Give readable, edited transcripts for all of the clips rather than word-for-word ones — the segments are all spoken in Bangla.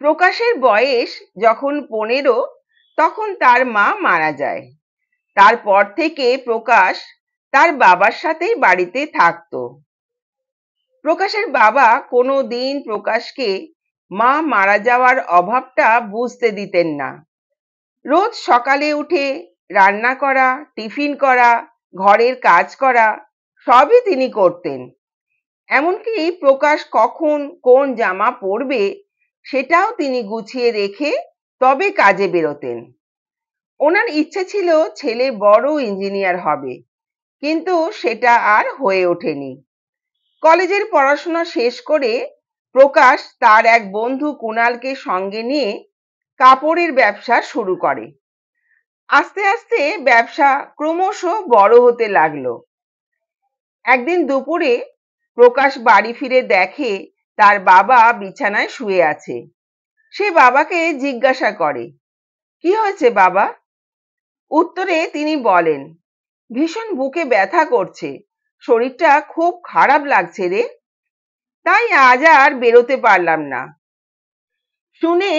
প্রকাশের বয়স যখন 15 তখন তার মা মারা যায়। তারপর থেকে প্রকাশ তার বাবার সাথেই বাড়িতে থাকতো। প্রকাশের বাবা কোনোদিন প্রকাশকে মা মারা যাওয়ার অভাবটা বুঝতে দিতেন না। রোজ সকালে উঠে রান্না করা, টিফিন করা, ঘরের কাজ করা সবই তিনি করতেন। এমনকি প্রকাশ কখন কোন জামা পরবে সেটাও তিনি গুছিয়ে রেখে তবে কাজে বেরোতেন। ওনার ইচ্ছে ছিল ছেলে বড় ইঞ্জিনিয়ার হবে, কিন্তু সেটা আর হয়ে ওঠেনি। কলেজের পড়াশোনা শেষ করে প্রকাশ তার এক বন্ধু কুণালকে সঙ্গে নিয়ে কাপড়ের ব্যবসা শুরু করে। আস্তে আস্তে ব্যবসা ক্রমশ বড় হতে লাগলো। একদিন দুপুরে প্রকাশ বাড়ি ফিরে দেখে তার বাবা বিছানায় শুয়ে আছে। সে বাবাকে জিজ্ঞাসা করে, কি হয়েছে বাবা? উত্তরে তিনি বলেন, ভীষণ বুকে ব্যথা করছে, শরীরটা খুব খারাপ লাগছে রে, তাই আজ আর বেরোতে পারলাম না। শুনে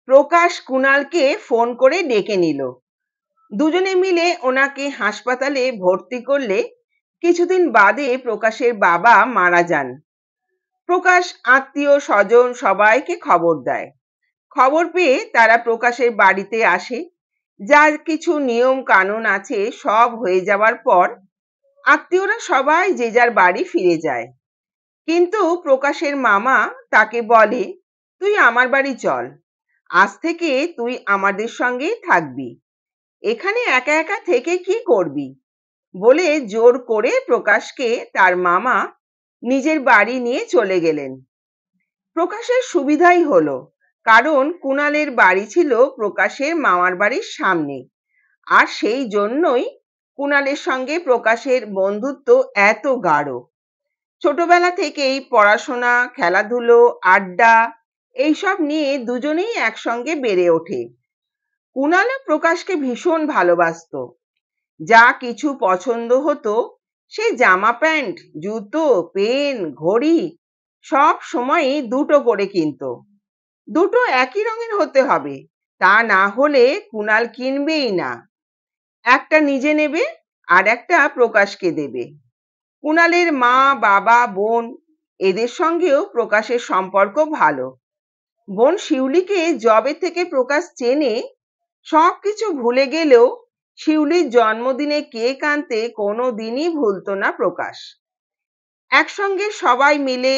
প্রকাশ কুণালকে ফোন করে ডেকে নিল। দুজনে মিলে ওনাকে হাসপাতালে ভর্তি করলে কিছুদিন বাদে প্রকাশের বাবা মারা যান। প্রকাশ আত্মীয় স্বজন সবাইকে খবর দেয়। খবর পেয়ে তারা প্রকাশের বাড়িতে আসে। যার কিছু নিয়ম কানুন আছে সব হয়ে যাওয়ার পর আত্মীয়রা সবাই যে যার বাড়ি ফিরে যায়। কিন্তু প্রকাশের মামা তাকে বলে, তুই আমার বাড়ি চল, আজ থেকে তুই আমাদের সঙ্গেই থাকবি, এখানে একা একা থেকে কি করবি বলে জোর করে প্রকাশকে তার মামা নিজের বাড়ি নিয়ে চলে গেলেন। প্রকাশের সুবিধাই হলো, কারণ কুণালের বাড়ি ছিল প্রকাশের মামার বাড়ির সামনে, আর সেই জন্যই কুণালের সঙ্গে প্রকাশের বন্ধুত্ব এত গাঢ়। ছোটবেলা থেকেই পড়াশোনা, খেলাধুলো, আড্ডা এইসব নিয়ে দুজনেই একসঙ্গে বেড়ে ওঠে। কুণাল প্রকাশকে ভীষণ ভালোবাসতো। যা কিছু পছন্দ হতো সে জামা প্যান্ট, জুতো, পেন, ঘড়ি সব সময়ই দুটো করে কিনতো। দুটো একই রঙের হতে হবে, তা না হলে কুণাল কিনবেই না। একটা নিজে নেবে আর একটা প্রকাশকে দেবে। কুণালের মা, বাবা, বোন এদের সঙ্গেও প্রকাশের সম্পর্ক ভালো। বোন শিউলিকে যবে থেকে প্রকাশ চেনে সবকিছু ভুলে গেলেও শিউলির জন্মদিনে কেক আনতে কোনোদিনই ভুলতো না প্রকাশ। একসঙ্গে সবাই মিলে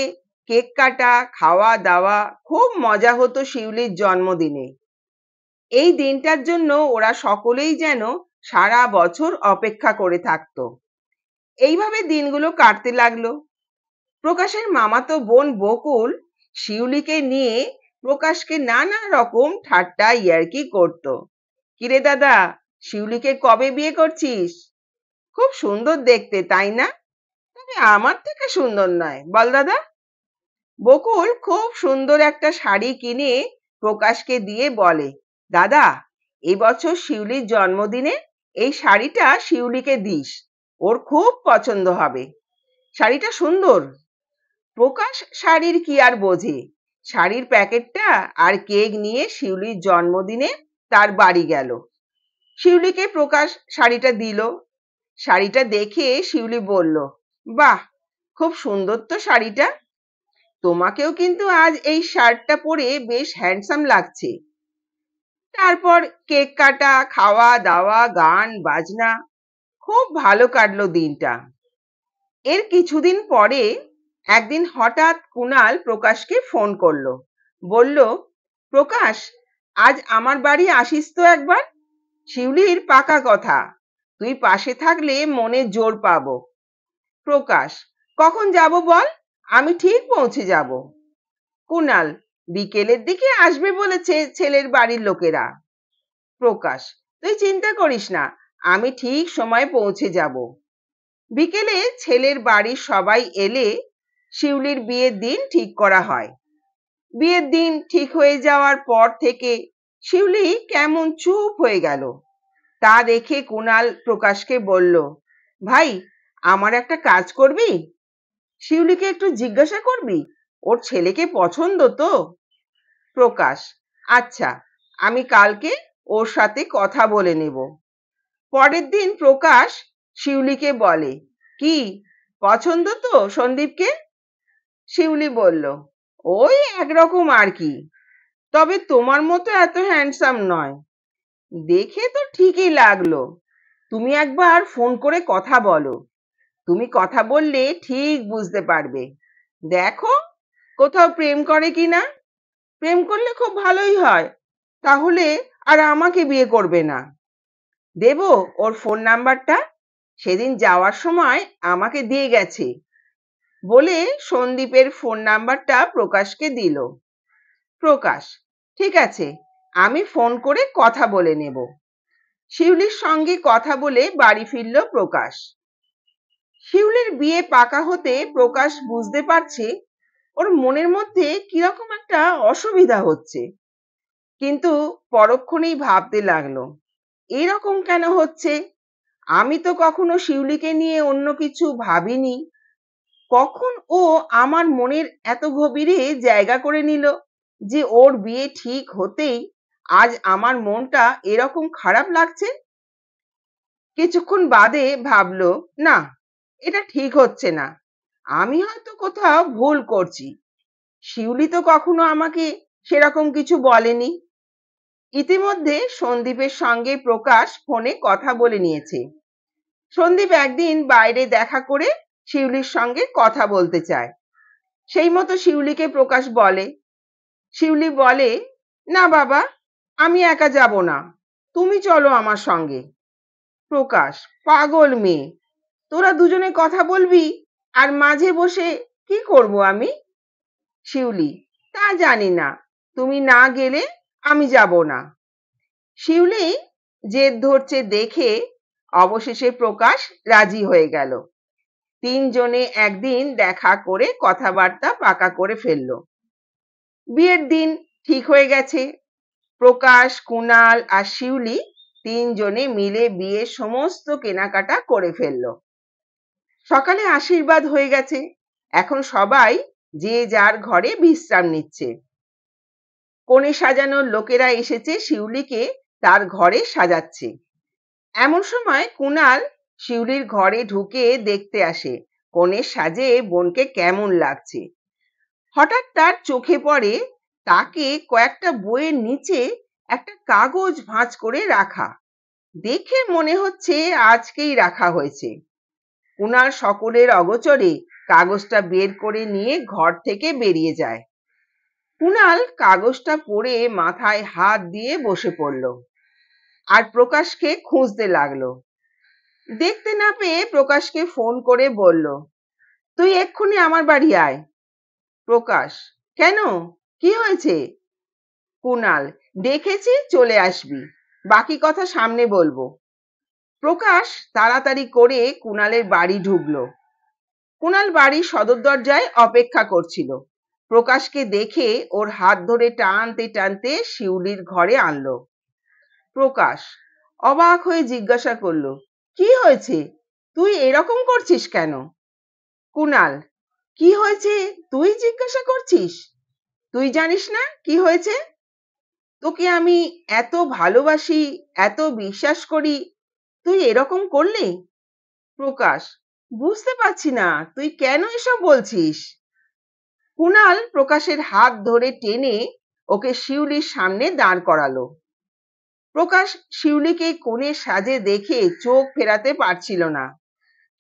কেক কাটা, খাওয়া দাওয়া, খুব মজা হতো শিউলির জন্মদিনে। এই দিনটার জন্য ওরা সকলেই যেন সারা বছর অপেক্ষা করে থাকতো। এইভাবে দিনগুলো কাটতে লাগলো। প্রকাশের মামাতো বোন বকুল শিউলিকে নিয়ে প্রকাশকে নানা রকম ঠাট্টা ইয়ার্কি করতো। কিরে দাদা, শিউলিকে কবে বিয়ে করছিস? খুব সুন্দর দেখতে, তাই না? তবে আমার থেকে সুন্দর নয়, বল দাদা। বকুল খুব সুন্দর একটা শাড়ি কিনে প্রকাশকে দিয়ে বলে, দাদা, এবছর শিউলির জন্মদিনে এই শাড়িটা শিউলিকে দিস, ওর খুব পছন্দ হবে, শাড়িটা সুন্দর। প্রকাশ শাড়ির কি আর বোঝে, শাড়ির প্যাকেটটা আর কেক নিয়ে শিউলির জন্মদিনে তার বাড়ি গেল। শিউলিকে প্রকাশ শাড়িটা দিল। শাড়িটা দেখে শিউলি বলল, বাহ, খুব সুন্দর তো শাড়িটা, তোমাকেও কিন্তু আজ এই শার্টটা পরে বেশ হ্যান্ডসাম লাগছে। তারপর কেক কাটা, খাওয়া দাওয়া, গান বাজনা, খুব ভালো কাটলো দিনটা। এর কিছুদিন পরে একদিন হঠাৎ কুণাল প্রকাশকে ফোন করলো। বলল, প্রকাশ, আজ আমার বাড়ি আসিস তো একবার, শিউলির পাকা কথা, তুই পাশে থাকলে মনে জোর পাবো। প্রকাশ, কখন যাব বল, আমি ঠিক পৌঁছে যাব। কুণাল, বিকেলের দিকে আসবে বলেছে ছেলের বাড়ির লোকেরা। প্রকাশ, তুই চিন্তা করিস না, আমি ঠিক সময়ে পৌঁছে যাব। বিকেলে ছেলের বাড়ির সবাই এলে শিউলির বিয়ের দিন ঠিক করা হয়। বিয়ের দিন ঠিক হয়ে যাওয়ার পর থেকে শিউলি কেমন চুপ হয়ে গেল। তা দেখে কুণাল প্রকাশকে বলল, ভাই, আমার একটা কাজ করবি? শিউলিকে একটু জিজ্ঞাসা করবি ওর ছেলেকে পছন্দ তো? প্রকাশ: আচ্ছা, আমি কালকে ওর সাথে কথা বলে নেব। পরের দিন প্রকাশ শিউলিকে বলে, কি পছন্দ তো সন্দীপকে? শিউলি বলল, ওই একরকম আর কি, তবে তোমার মতো এত হ্যান্ডসাম নয়। দেখে তো ঠিকই লাগলো। তুমি একবার ফোন করে কথা বলো। তুমি কথা বললে ঠিক বুঝতে পারবে। দেখো কোথাও প্রেম করে কিনা। প্রেম করলে খুব ভালোই হয়, তাহলে আর আমাকে বিয়ে করবে না। দেবো ওর ফোন নাম্বারটা? সেদিন যাওয়ার সময় আমাকে দিয়ে গেছে। বলে সন্দীপের ফোন নাম্বারটা প্রকাশকে দিল। প্রকাশ: ঠিক আছে, আমি ফোন করে কথা বলে নেব। শিউলির সঙ্গে কথা বলে বাড়ি ফিরল প্রকাশ। শিউলির বিয়ে পাকা হতে প্রকাশ বুঝতে পারছে ওর মনের মধ্যে কিরকম একটা অসুবিধা হচ্ছে, কিন্তু পরক্ষণেই ভাবতে লাগলো, এরকম কেন হচ্ছে? আমি তো কখনো শিউলিকে নিয়ে অন্য কিছু ভাবিনি। কখন ও আমার মনের এত গভীরে জায়গা করে নিল যে ওর বিয়ে ঠিক হতেই আজ আমার মনটা এরকম খারাপ লাগছে? কিছুক্ষণ বাদে ভাবলো, না, এটা ঠিক হচ্ছে না। আমি হয়তো কোথাও ভুল করছি। শিউলি তো কখনো আমাকে সেরকম কিছু বলেনি। ইতিমধ্যে সন্দীপের সঙ্গে প্রকাশ ফোনে কথা বলে নিয়েছে। সন্দীপ একদিন বাইরে দেখা করে শিউলির সঙ্গে কথা বলতে চায়। সেই মতো শিউলিকে প্রকাশ বলে। শিউলি বলে, না বাবা, আমি একা যাব না, তুমি চলো আমার সঙ্গে। প্রকাশ: পাগল মেয়ে, তোরা দুজনে কথা বলবি আর মাঝে বসে কি করব আমি? শিউলি: তা জানি না, তুমি না গেলে আমি যাব না। শিউলি জেদ ধরছে দেখে অবশেষে প্রকাশ রাজি হয়ে গেল। তিনজনে একদিন দেখা করে কথাবার্তা পাকা করে ফেললো। বিয়ের দিন ঠিক হয়ে গেছে। প্রকাশ, কুণাল আর শিউলি তিনজনে মিলে বিয়ের সমস্ত কেনাকাটা করে ফেললো। সকালে আশীর্বাদ হয়ে গেছে। এখন সবাই যে যার ঘরে বিশ্রাম নিচ্ছে। কনে সাজানোর লোকেরা এসেছে শিউলিকে তার ঘরে সাজাচ্ছে। এমন সময় কুণাল শিউলির ঘরে ঢুকে দেখতে আসে কনের সাজে বোনকে কেমন লাগছে। হঠাৎ তার চোখে পড়ে তাকে কয়েকটা বইয়ের নিচে একটা কাগজ ভাঁজ করে রাখা। দেখে মনে হচ্ছে আজকেই রাখা হয়েছে। কুণাল সকলের অগোচরে কাগজটা বের করে নিয়ে ঘর থেকে বেরিয়ে যায়। কুণাল কাগজটা পড়ে মাথায় হাত দিয়ে বসে পড়ল আর প্রকাশকে খুঁজতে লাগলো। দেখতে না পেয়ে প্রকাশকে ফোন করে বলল, তুই এক্ষুনি আমার বাড়ি আয়। প্রকাশ: কেন, কি হয়েছে? কুণাল: দেখেছি, চলে আসবি, বাকি কথা সামনে বলবো। প্রকাশ তাড়াতাড়ি করে কুণালের বাড়ি ঢুকলো। কুণাল বাড়ির সদর দরজায় অপেক্ষা করছিল। প্রকাশকে দেখে ওর হাত ধরে টানতে টানতে শিউলির ঘরে আনলো। প্রকাশ অবাক হয়ে জিজ্ঞাসা করলো, কি হয়েছে, তুই এরকম করছিস কেন? কুণাল: কি হয়েছে তুই জিজ্ঞাসা করছিস? তুই জানিস না কি হয়েছে? তোকে আমি এত ভালোবাসি, এত বিশ্বাস করি, তুই এরকম করলি? প্রকাশ: বুঝতে পারছি না তুই কেন এসব বলছিস। কুণাল প্রকাশের হাত ধরে টেনে ওকে শিউলির সামনে দাঁড় করালো। প্রকাশ শিউলিকে কনের সাজে দেখে চোখ ফেরাতে পারছিল না।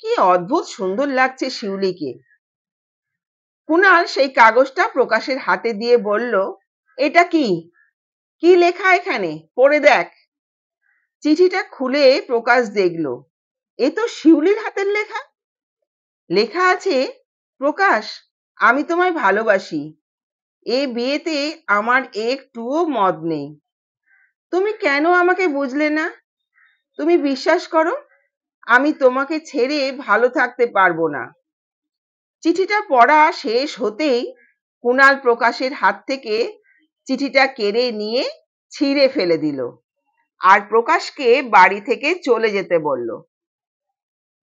কি অদ্ভুত সুন্দর লাগছে শিউলিকে। কুণাল সেই কাগজটা প্রকাশের হাতে দিয়ে বলল, এটা কি, কি লেখা এখানে, পড়ে দেখ। চিঠিটা খুলে প্রকাশ দেখল, এ তো শিউলির হাতের লেখা। লেখা আছে, প্রকাশ, আমি তোমায় ভালোবাসি। এ বিয়েতে আমার একটুও মত নেই। তুমি কেন আমাকে বুঝলে না? তুমি বিশ্বাস করো, আমি তোমাকে ছেড়ে ভালো থাকতে পারবো না। চিঠিটা পড়া শেষ হতেই কুণাল প্রকাশের হাত থেকে চিঠিটা কেড়ে নিয়ে ছিঁড়ে ফেলে দিল আর প্রকাশকে বাড়ি থেকে চলে যেতে বলল।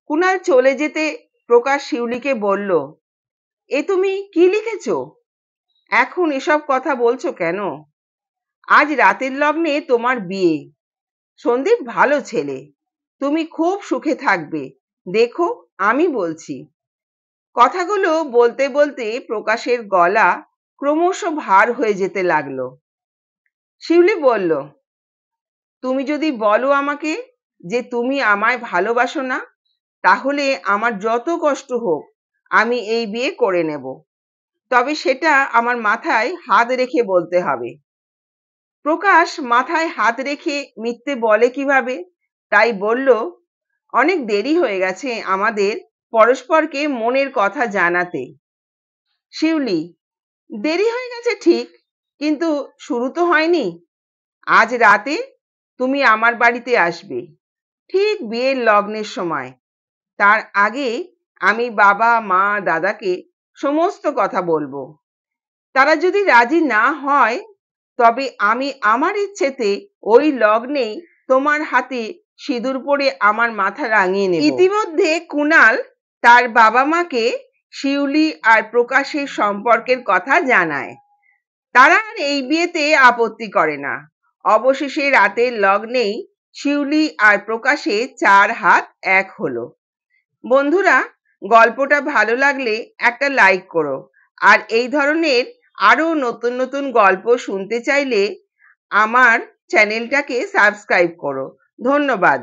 কুণাল চলে যেতে প্রকাশ শিউলিকে বলল, এ তুমি কি লিখেছো? এখন এসব কথা বলছো কেন? আজ রাতের লগ্নে তোমার বিয়ে। সন্দীপ ভালো ছেলে, তুমি খুব সুখে থাকবে। দেখো, আমি বলছি। কথাগুলো বলতে বলতে প্রকাশের গলা ক্রমশ ভার হয়ে যেতে লাগলো। শিউলি বলল, তুমি যদি বলো আমাকে যে তুমি আমায় ভালোবাসো না, তাহলে আমার যত কষ্ট হোক আমি এই বিয়ে করে নেব। তবে সেটা আমার মাথায় হাত রেখে বলতে হবে। প্রকাশ মাথায় হাত রেখে মিথ্যে বলে কিভাবে? তাই বলল, অনেক দেরি হয়ে গেছে আমাদের পরস্পরকে মনের কথা জানাতে। শিউলি, দেরি হয়ে গেছে ঠিক, কিন্তু শুরু তো হয়নি। আজ রাতে তুমি আমার বাড়িতে আসবে, ঠিক বিয়ের লগ্নের সময়। তার আগে আমি বাবা মা দাদাকে সমস্ত কথা বলবো। তারা যদি রাজি না হয়, তবে আমি আমার ইচ্ছেতে ওই লগ্নেই তোমার হাতে সিঁদুর পরে আমার মাথা রাঙিয়ে নেব। ইতিমধ্যে কুনাল তার বাবা মাকে শিউলি আর প্রকাশের সম্পর্কের কথা জানায়। তারা আর এই বিয়েতে আপত্তি করে না। অবশেষে রাতের লগ্নেই শিউলি আর প্রকাশে 4 হাত এক হলো। বন্ধুরা, গল্পটা ভালো লাগলে একটা লাইক করো। আর এই ধরনের আরো নতুন নতুন গল্প শুনতে চাইলে আমার চ্যানেলটাকে সাবস্ক্রাইব করো। ধন্যবাদ।